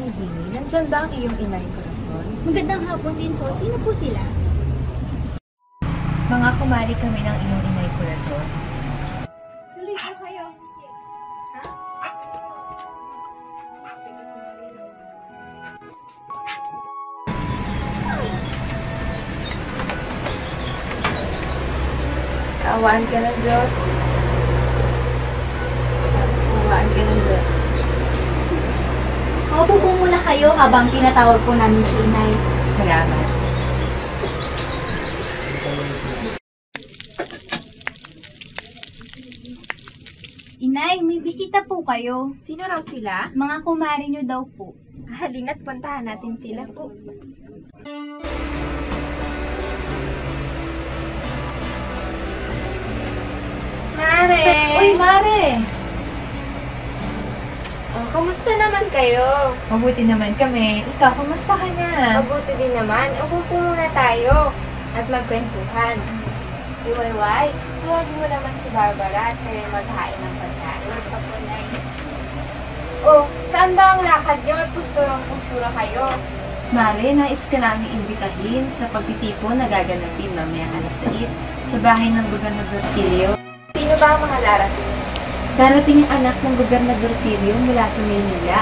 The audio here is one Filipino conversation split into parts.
Dini. Nandyan ba ang iyong inay Corazon? Magandang hapon din po. Sino po sila? Mga kumari kami ng iyong inay Corazon. Halika kayo. Kaawaan ka ng Diyos. Kaawaan ka ng Diyos. Maupo po muna kayo habang tinatawag po namin si Inay. Salamat. Inay, may bisita po kayo. Sino raw sila? Mga kumari nyo daw po. Halina't puntahan natin sila po. Mare! Uy, Mare! Oh, kamusta naman kayo? Mabuti naman kami. Ikaw, kamusta ka na? Mabuti din naman. Upo po muna tayo at magkwentuhan. Iwayway, huwag mo naman si Barbara at kayo maghain ng pagkain. Oh, saan ba ang lakad niyo at pusturang-pustura kayo? Mare, nais ka namin imbitahin sa pagtitipon na gaganapin mamayang alas 6 sa bahay ng Gobernador Silio. Sino ba ang mga darating? Darating ang anak ng Gobernador Silio mula sa Maynila.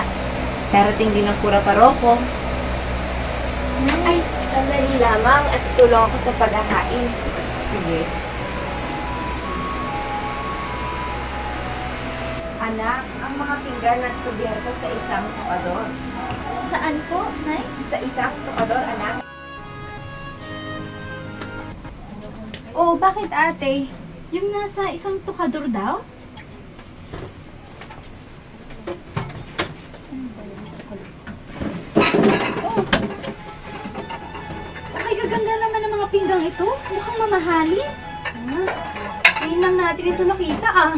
Darating din ang Kura Paroko. Ay, sandali lamang at tutulong ako sa paghahain. Sige. Anak, ang mga pinggan at kubyerto sa isang tukador. Saan po, Nay? Sa isang tukador, anak. Oh, bakit ate? Yung nasa isang tukador daw? Oh. Ay, gaganda naman ng mga pinggang ito. Mukhang mamahalin. Ngayon lang natin ito nakita ah.